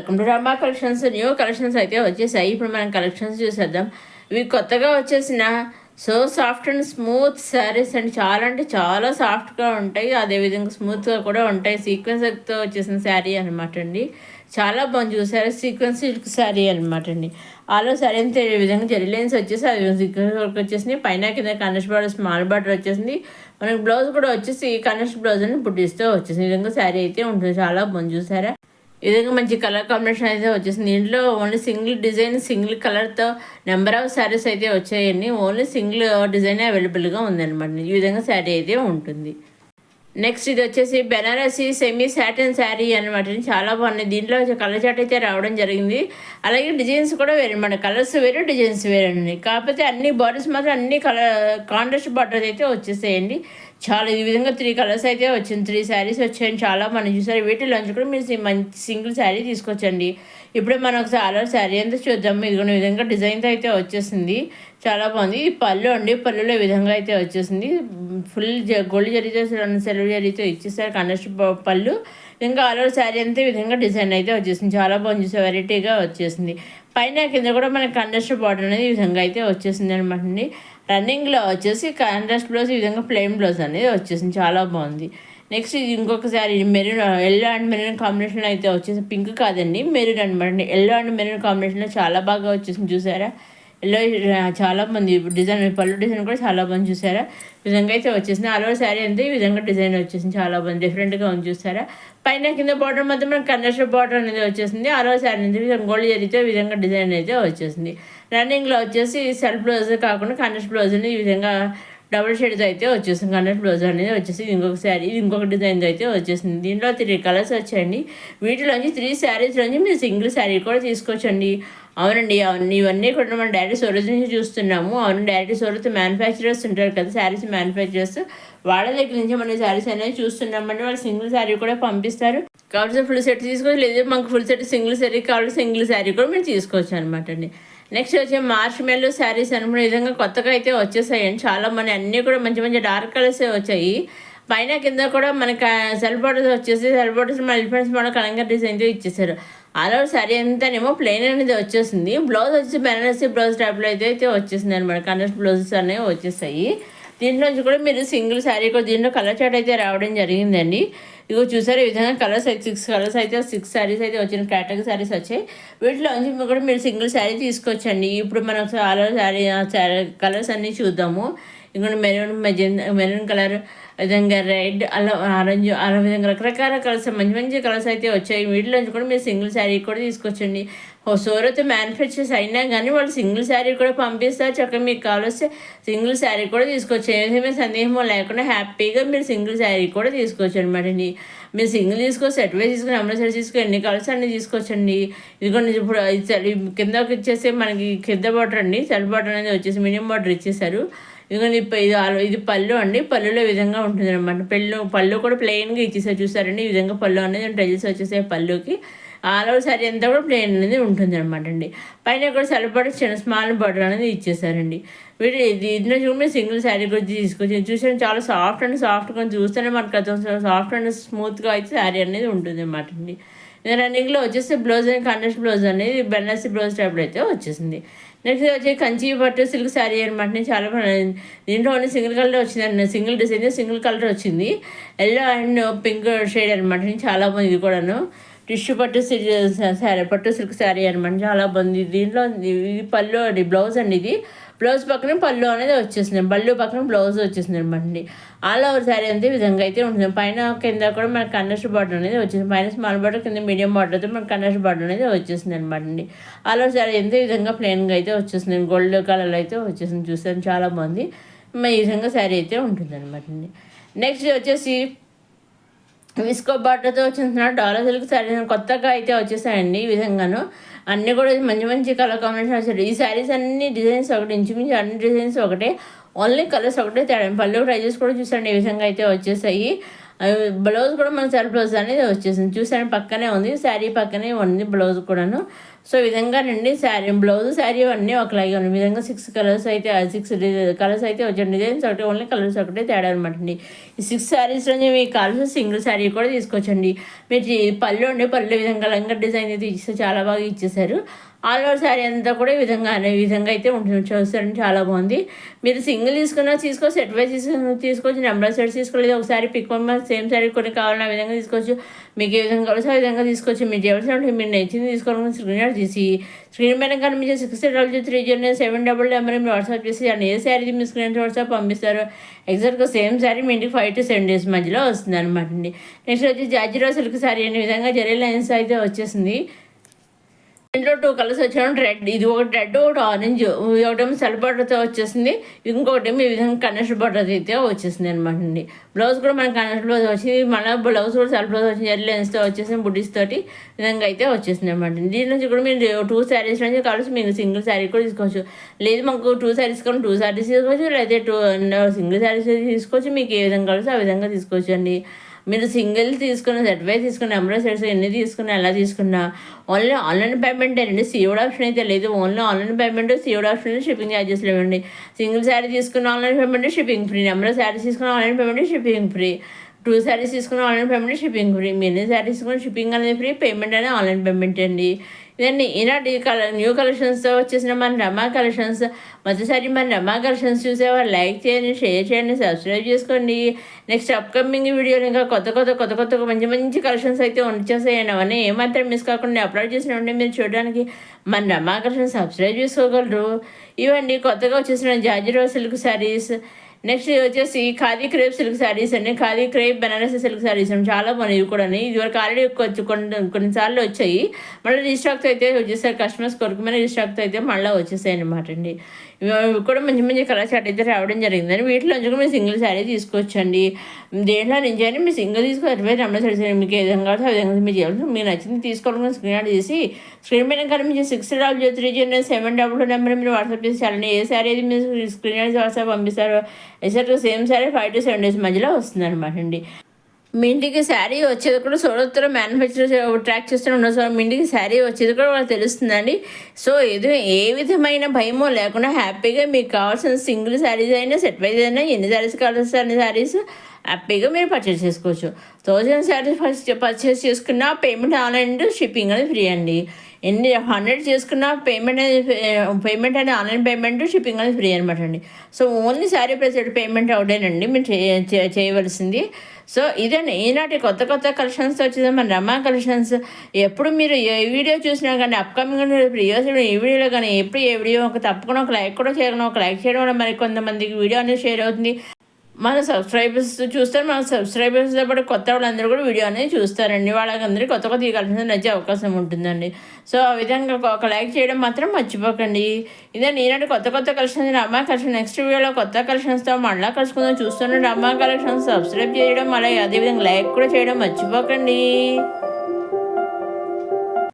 Welcome to Rama collections. New collections అయితే వచ్చేసాయి. ఇప్పుడు మనం కలెక్షన్స్ చూసేద్దాం. ఇవి కొత్తగా వచ్చేసిన so soft and smooth saris అండి. చాలా అంటే చాలా సాఫ్ట్గా ఉంటాయి, అదేవిధంగా స్మూత్గా కూడా ఉంటాయి. సీక్వెన్స్తో వచ్చేసిన శారీ అనమాట అండి. చాలా బాగుంది. చూసారా, సీక్వెన్స్ సిల్క్ శారీ అనమాట అండి. ఆలో శారీ అంతా ఈ విధంగా జెరీ లైన్స్ వచ్చేసి అది సీక్వెన్స్ వర్క్ వచ్చేసింది. పైన కింద కనెక్ట్ బార్డర్ స్మాల్ బార్డర్ వచ్చేసింది. మనకి బ్లౌజ్ కూడా వచ్చేసి కనెక్ట్ బ్లౌజ్ అని బుట్టిస్తూ వచ్చేసింది. ఈ విధంగా శారీ అయితే ఉంటుంది. చాలా బాగుంది. చూసారా, ఈ విధంగా మంచి కలర్ కాంబినేషన్ అయితే వచ్చేసింది. దీంట్లో ఓన్లీ సింగిల్ డిజైన్ సింగిల్ కలర్తో నెంబర్ ఆఫ్ శారీస్ అయితే వచ్చాయండి. ఓన్లీ సింగిల్ డిజైన్ అవైలబుల్గా ఉందన్నమాట. ఈ విధంగా శారీ అయితే ఉంటుంది. నెక్స్ట్ ఇది వచ్చేసి బెనారసీ సెమీ సాటిన్ శారీ అనమాట. చాలా బాగున్నాయి. దీంట్లో కలర్ చాట్ అయితే రావడం జరిగింది. అలాగే డిజైన్స్ కూడా వేరే అనమాట. కలర్స్ వేరే, డిజైన్స్ వేరే అండి. కాకపోతే అన్ని బార్డర్స్ మాత్రం అన్ని కలర్ కాంట్రాస్ట్ బార్డర్స్ అయితే వచ్చేసాయండి. చాలా ఈ విధంగా 3 కలర్స్ అయితే వచ్చింది. 3 శారీస్ వచ్చాయండి. చాలా మనం చూసారు. వీటిలోంచి కూడా మీరు మంచి సింగిల్ శారీ తీసుకొచ్చండి. ఇప్పుడు మనం ఒకసారి ఆల్ శారీ అంతా చూద్దాం. ఇదిగోని విధంగా డిజైన్తో అయితే వచ్చేసింది. చాలా బాగుంది. ఇది పళ్ళు అండి. పళ్ళులో ఈ విధంగా అయితే వచ్చేసింది. ఫుల్ గోల్డ్ జరీతో సిల్వర్ జరీతో ఇచ్చేసారు కనెక్ట్ పళ్ళు. ఇంకా ఆల్ శారీ అంతా ఈ విధంగా డిజైన్ అయితే వచ్చేసింది. చాలా బాగుంది. చూసే వెరైటీగా వచ్చేసింది. పైన కింద కూడా మనకి కండస్ట్ బార్డర్ అనేది ఈ విధంగా అయితే వచ్చేసింది అనమాట అండి. రన్నింగ్లో వచ్చేసి కాంట్రాస్ట్ బ్లౌజ్ ఈ విధంగా ప్లెయిన్ బ్లౌజ్ అనేది వచ్చేసింది. చాలా బాగుంది. నెక్స్ట్ ఇది ఇంకొకసారి మెరూన్ ఎల్లో అండ్ మెరూన్ కాంబినేషన్లో అయితే వచ్చేసి పింక్ కాదండి మెరూన్ అనమాట. ఎల్లో అండ్ మెరూన్ కాంబినేషన్లో చాలా బాగా వచ్చేసింది. చూసారా, ఎల్లో చాలా మంది డిజైన్ పళ్ళు డిజైన్ కూడా చాలా బాగుంది. చూసారా, ఈ విధంగా అయితే వచ్చేసింది. ఆల్ ఓవర్ శారీ అంతే ఈ విధంగా డిజైన్ వచ్చేసింది. చాలా బాగుంది, డిఫరెంట్గా ఉంది. చూసారా, పైన కింద బార్డర్ మధ్య మనకి కండస్ట్ బార్డర్ అనేది వచ్చేసింది. ఆల్ ఓవర్ శారీ అనేది గోల్డ్ జరిగితే ఈ విధంగా డిజైన్ అయితే వచ్చేసింది. రన్నింగ్లో వచ్చేసి సెల్ఫ్ బ్లౌజ్ కాకుండా కండస్ట్ బ్లౌజ్ అనేది ఈ విధంగా డబుల్ షేడ్తో అయితే వచ్చేసింది. కండస్ట్ బ్లౌజ్ అనేది వచ్చేసి ఇంకొక శారీ ఇంకొక డిజైన్తో అయితే వచ్చేసింది. దీంట్లో 3 కలర్స్ వచ్చాయండి. వీటిలోంచి 3 శారీస్లోంచి మీరు సింగిల్ శారీ కూడా తీసుకోవచ్చండి. అవునండి, అవును, ఇవన్నీ కూడా మనం డైరెక్ట్ సూరత్ నుంచి చూస్తున్నాము. అవును, డైరెక్ట్ సూరత్ మ్యానుఫ్యాక్చరర్స్ ఉంటారు కదా, శారీస్ మ్యానుఫ్యాక్చరర్స్, వాళ్ళ దగ్గర నుంచి మన శారీస్ అనేవి చూస్తున్నామండి. వాళ్ళు సింగిల్ శారీ కూడా పంపిస్తారు. కాబట్టి ఫుల్ సెట్ తీసుకోవచ్చు, లేదు మాకు ఫుల్ సెట్ సింగిల్ శారీ కావాలి, సింగిల్ శారీ కూడా మీరు తీసుకోవచ్చు అనమాట అండి. నెక్స్ట్ వచ్చే మార్చ్ మెల్లో శారీస్ అనుకున్న విధంగా కొత్తగా అయితే వచ్చేసాయండి. చాలా మంది అన్నీ కూడా మంచి మంచి డార్క్ కలర్సే వచ్చాయి. పైన కింద కూడా మనకి సెల్ఫ్ బార్డర్స్ వచ్చేసి సెల్ఫ్ బార్డర్స్ మన ఎలిఫెంట్స్ మోడల్ కలంగా డిజైన్తో ఇచ్చేసారు. అలా శారీ అంతానేమో ప్లెయిన్ అనేది వచ్చేసింది. బ్లౌజ్ వచ్చి బెనారసీ బ్లౌజ్ టైప్లో అయితే వచ్చేసింది అనమాట. కండస్ట్ బ్లౌజెస్ అనేవి వచ్చేసాయి. దీంట్లోంచి కూడా మీరు సింగిల్ శారీ కూడా దీంట్లో కలర్ చాట్ అయితే రావడం జరిగిందండి. ఇగో చూసారు, ఈ విధంగా కలర్స్ అయితే 6 కలర్స్ అయితే 6 శారీస్ అయితే వచ్చిన కేటగిరీ శారీస్ వచ్చాయి. వీటిలోంచి కూడా మీరు సింగిల్ శారీ తీసుకోవచ్చండి. ఇప్పుడు మనం చాలా శారీ కలర్స్ అన్నీ చూద్దాము. ఇంకొక మెరూన్ కలర్, విధంగా రెడ్, అలా ఆరెంజ్, అలా విధంగా రకరకాల కలర్స్ మంచి మంచి కలర్స్ అయితే వచ్చాయి. వీటిలోంచి కూడా మీరు సింగిల్ శారీ కూడా తీసుకొచ్చండి. సూరత్ మ్యానుఫ్యాక్చర్స్ అయినా కానీ వాళ్ళు సింగిల్ శారీ కూడా పంపిస్తారు. చక్కగా మీకు కావాల్సి సింగిల్ శారీ కూడా తీసుకోవచ్చు. ఏదైనా సందేహం లేకుండా హ్యాపీగా మీరు సింగిల్ శారీ కూడా తీసుకోవచ్చు అనమాట అండి. మీరు సింగిల్ తీసుకోవచ్చు, సెట్ వైజ్ తీసుకుని అమలు సెట్ తీసుకుని ఎన్ని కలర్స్ అన్నీ తీసుకోవచ్చండి. ఇదిగోండి ఇప్పుడు కిందకి ఇచ్చేసి మనకి కింద బార్డర్ అండి, సెల్ఫ్ బార్డర్ అనేది వచ్చేసి మినిమం బార్డర్ ఇచ్చేసారు. ఇదిగోండి ఇది పళ్ళు అండి. పళ్ళులో విధంగా ఉంటుంది అనమాట. పళ్ళు కూడా ప్లెయిన్గా ఇచ్చేసారు. చూసారండి, ఈ విధంగా పళ్ళు అనేది టెజిల్స్ వచ్చేసాయి పళ్ళుకి. ఆల్ ఓవర్ శారీ అంతా కూడా ప్లెయిన్ అనేది ఉంటుంది అనమాట అండి. పైన కూడా సెల్ఫ్ బార్డర్ చిన్న స్మాల్ బార్డర్ అనేది ఇచ్చేసారండి. దీంట్లో చూడండి సింగిల్ శారీ కూడా తీసుకొచ్చి చూసాను. చాలా సాఫ్ట్గా చూస్తేనే మనకు అర్థం సాఫ్ట్ అండ్ స్మూత్గా అయితే శారీ అనేది ఉంటుంది అనమాట అండి. రన్నింగ్లో వచ్చేసి బ్లౌజ్ అనేది కండస్ట్ బ్లౌజ్ అనేది బెనారసీ బ్లౌజ్ టైప్లో అయితే వచ్చేసింది. నెక్స్ట్ వచ్చి కంచి పట్టు సిల్క్ శారీ అనమాట. చాలా దీంట్లో ఓన్లీ సింగిల్ కలర్ వచ్చిందండి. సింగిల్ డిజైన్ సింగిల్ కలర్ వచ్చింది. ఎల్లో అండ్ పింక్ షేడ్ అనమాట. చాలా బాగుంది. ఇది కూడాను టిష్యూ పట్టు శారీ, పట్టు సిల్క్ శారీ అనమాట. చాలా బాగుంది. దీంట్లో ఇది పళ్ళు అండి, బ్లౌజ్ అండి. ఇది బ్లౌజ్ పక్కన పళ్ళు అనేది వచ్చేసింది. పళ్ళు పక్కన బ్లౌజ్ వచ్చేసింది అనమాట అండి. ఆల్ ఓవర్ శారీ అంతే విధంగా అయితే ఉంటుంది. పైన కింద కూడా మనకి కండస్ట్ బార్డర్ అనేది వచ్చేసింది. పైన స్మాల్ బార్డర్, కింద మీడియం బార్డర్ అయితే మనకి కండస్ట్ బార్డర్ అనేది వచ్చేసింది అనమాట అండి. ఆల్ ఓవర్ శారీ అంతే విధంగా ప్లెయిన్గా అయితే వచ్చేసింది. గోల్డ్ కలర్లో అయితే వచ్చేసింది. చూసాను, చాలా బాగుంది. ఈ విధంగా శారీ అయితే ఉంటుంది అనమాట అండి. నెక్స్ట్ వచ్చేసి విస్కో బార్డర్తో వచ్చిన డాలర్ సిల్క్ శారీ కొత్తగా అయితే వచ్చేసాయండి. ఈ విధంగాను అన్నీ కూడా మంచి మంచి కలర్ కాంబినేషన్ వచ్చాయి. ఈ శారీస్ అన్ని డిజైన్స్ ఒకటి, ఇంచుమించు అన్ని డిజైన్స్ ఒకటే, ఓన్లీ కలర్స్ ఒకటే తేడా. పళ్ళు ప్రైజెస్ కూడా చూసండి ఈ విధంగా అయితే వచ్చేసాయి. బ్లౌజ్ కూడా మన సెల్ఫ్ బ్లౌజ్ అనేది వచ్చేసింది. చూసాను, పక్కనే ఉంది శారీ, పక్కనే ఉంది బ్లౌజ్ కూడాను. సో ఈ విధంగానండి శారీ బ్లౌజ్ శారీ అన్నీ ఒకలాగే ఉన్నాయి. ఈ విధంగా 6 కలర్స్ అయితే 6 కలర్స్ అయితే వచ్చాయి. డిజైన్స్ ఒకటి ఓన్లీ కలర్స్ ఒకటే తేడా అనమాట అండి. ఈ 6 శారీస్లోనే మీకు కావాల్సిన సింగిల్ శారీ కూడా తీసుకోవచ్చండి. మీరు పళ్ళు అండి, పళ్ళు విధంగా లంగా డిజైన్ అయితే ఇచ్చేసి చాలా బాగా ఇచ్చేసారు. ఆల్ ఓవర్ శారీ అంతా కూడా ఈ విధంగా అయితే ఉంటుంది. చూస్తారండి చాలా బాగుంది. మీరు సింగిల్ తీసుకున్నా సెట్ వైజ్ తీసుకోవచ్చు, నెంబర్ సెట్స్ తీసుకోలేదు. ఒకసారి పిక్ సేమ్ శారీ కొన్ని కావాలన్న విధంగా తీసుకోవచ్చు. మీకు ఏ విధంగా కావాల్సి ఆ విధంగా తీసుకోవచ్చు. మీరు చేయవలసిన మీరు నచ్చింది తీసుకోవాలని స్క్రీన్ తీసి స్క్రీన్ మీద కనిపించే 63307 నెంబర్ మీరు వాట్సాప్ చేసి and A sari me screen WhatsApp పంపిస్తారు. ఎగ్జాక్ట్గా సేమ్ శారీ మీ ఇంటికి 5 to 7 days మధ్యలో వస్తుంది అనమాట అండి. నెక్స్ట్ వచ్చి జార్జిరా సిల్క్ శారీ అనే విధంగా జరీ లైన్స్ అయితే వచ్చేసింది. ఇంట్లో 2 కలర్స్ వచ్చాను. రెడ్, ఇది ఒకటి రెడ్, ఒకటి ఆరెంజ్. ఒకటేమో సెల్ బార్డర్తో వచ్చేసింది, ఇంకొకటేమో ఈ విధంగా కనెక్షన్ బార్డర్ అయితే వచ్చేసింది అనమాట అండి. బ్లౌజ్ కూడా మనకి కనెక్షన్ బ్లౌజ్ వచ్చింది, మళ్ళీ బ్లౌజ్ కూడా సెల్ బ్లౌజ్ వచ్చింది, జరీ లైన్స్తో వచ్చేసింది, బుడ్డీస్ తోటి విధంగా అయితే వచ్చేసింది అనమాట. దీని నుంచి కూడా మీరు 2 శారీస్ నుంచి కావాల్సి మీకు సింగిల్ శారీ కూడా తీసుకోవచ్చు. లేదు మాకు 2 శారీస్ కానీ 2 శారీస్ తీసుకోవచ్చు, లేదా 2 సింగిల్ శారీస్ తీసుకోవచ్చు. మీకు ఏ విధంగా కావాల్సి ఆ విధంగా తీసుకోవచ్చు అండి. మీరు సింగిల్ తీసుకున్న సెట్ వైజ్ తీసుకున్న నెంబర్ సెట్స్ ఎన్ని తీసుకున్నా ఎలా తీసుకున్నా ఓన్లీ ఆన్లైన్ పేమెంట్ అండి. సీఓడ్ ఆప్షన్ అయితే లేదు. Only online payment, COD option, shipping charges లేవండి. సింగిల్ శారీ తీసుకున్న online payment, shipping free. Number saris తీసుకున్న online payment, shipping free. 2 saris తీసుకున్న ఆన్లైన్ పేమెంట్, షిప్పింగ్ ఫ్రీ. మీ ఎన్ని శారీస్ తీసుకున్న షిప్పింగ్ అనేది ఫ్రీ, పేమెంట్ అనేది ఆన్లైన్ పేమెంట్ అండి. ఇదండి ఈనాటి న్యూ కలెక్షన్స్తో వచ్చేసిన మన రమా కలెక్షన్స్. మొదటిసారి మన రమా కలెక్షన్స్ చూసేవారు లైక్ చేయండి, షేర్ చేయండి, సబ్స్క్రైబ్ చేసుకోండి. నెక్స్ట్ అప్కమింగ్ వీడియోలు ఇంకా కొత్త మంచి కలెక్షన్స్ అయితే వచ్చేసాయండి. అవన్నీ ఏమాత్రం మిస్ కాకుండా అప్లోడ్ చేసిన ఉంటే మీరు చూడడానికి మన రమా కలెక్షన్స్ సబ్స్క్రైబ్ చేసుకోగలరు. ఇవండి కొత్తగా వచ్చేసిన జార్జిరా సిల్క్ శారీస్. నెక్స్ట్ వచ్చేసి ఖాదీ క్రేప్ సిల్క్ శారీస్ అండి. ఖాదీ క్రేప్ బెనారస్ సిల్క్ శారీస్ అండి, చాలా బాగున్నాయి ఇవి కూడా. ఇదివరకు ఆల్రెడీ కొన్నిసార్లు వచ్చాయి, మళ్ళీ రీస్టాక్తో అయితే వచ్చేసారి. కస్టమర్స్ కొరకమైన రీస్టాక్తో అయితే మళ్ళీ వచ్చేసాయి అనమాట అండి. ఇవి కూడా మంచి కలర్ చార్ట్ అయితే రావడం జరిగిందని. వీటిలో నుంచి మీరు సింగిల్ శారీ తీసుకోవచ్చండి. దేంట్లో నుంచి అని మీరు సింగిల్ తీసుకోవాలి. నెంబర్ సెట్స్ మీకు ఏ విధంగా కావాలో ఆ విధంగా మీరు చేయాలి. మీకు నచ్చింది తీసుకోవాలని స్క్రీన్ అవుట్ చేసి స్క్రీన్ మీద కనిపించే 63307 నెంబర్ మీరు వాట్సాప్ చేసి చాలండి. ఏ శారీ అయితే మీరు స్క్రీన్ అవుట్ వాట్సాప్ పంపిస్తారో ఎగ్జాక్ట్గా సేమ్ శారీ 5 to 7 days మధ్యలో వస్తుంది అనమాట అండి. మీ ఇంటికి శారీ వచ్చేది కూడా సూరత్లో మ్యానుఫ్యాక్చర్ ట్రాక్ చేస్తూనే ఉన్నారు. సో మీ ఇంటికి శారీ వచ్చేది కూడా వాళ్ళకి తెలుస్తుందండి. సో ఏ విధమైన భయమో లేకుండా హ్యాపీగా మీకు కావాల్సిన సింగిల్ శారీస్ అయినా సెట్ వైజ్ అయినా ఎన్ని శారీస్ కావాల్సిన అన్ని శారీస్ హ్యాపీగా మీరు పర్చేస్ చేసుకోవచ్చు. 1000 శారీస్ పర్చేస్ చేసుకున్న పేమెంట్ ఆన్లైన్, షిప్పింగ్ అనేది ఫ్రీ అండి. 100 చేసుకున్న పేమెంట్ అనేది ఆన్లైన్ పేమెంట్, షిప్పింగ్ అనేది ఫ్రీ అనమాట అండి. So only sari price payment అవుటేనండి మీరు చేయవలసింది. సో ఇదండి ఈనాటి కొత్త కలెక్షన్స్ వచ్చేది మన రమా కలెక్షన్స్. ఎప్పుడు మీరు ఏ వీడియో చూసినా కానీ అప్కమింగ్ ప్రీవియస్ ఈ వీడియోలో కానీ ఎప్పుడు ఏ వీడియో తప్పకుండా ఒక లైక్ కూడా చేయడం, ఒక లైక్ చేయడం వల్ల మరి కొంతమందికి వీడియో అనేది షేర్ అవుతుంది. మన సబ్స్క్రైబర్స్ చూస్తారు, మన సబ్స్క్రైబర్స్తో పాటు కొత్త వాళ్ళందరూ కూడా వీడియో అనేది చూస్తారండి. వాళ్ళందరికీ కొత్త ఈ కలెక్షన్స్ నచ్చే అవకాశం ఉంటుందండి. సో ఆ విధంగా ఒక లైక్ చేయడం మాత్రం మర్చిపోకండి. ఇదే ఈనాటి కొత్త కలెక్షన్స్ రమా కలెక్షన్. నెక్స్ట్ వీడియోలో కొత్త కలెక్షన్స్తో మళ్ళీ కలుసుకుందాం. చూస్తున్న రమా కలెక్షన్స్ సబ్స్క్రైబ్ చేయడం, అలాగే అదేవిధంగా లైక్ కూడా చేయడం మర్చిపోకండి.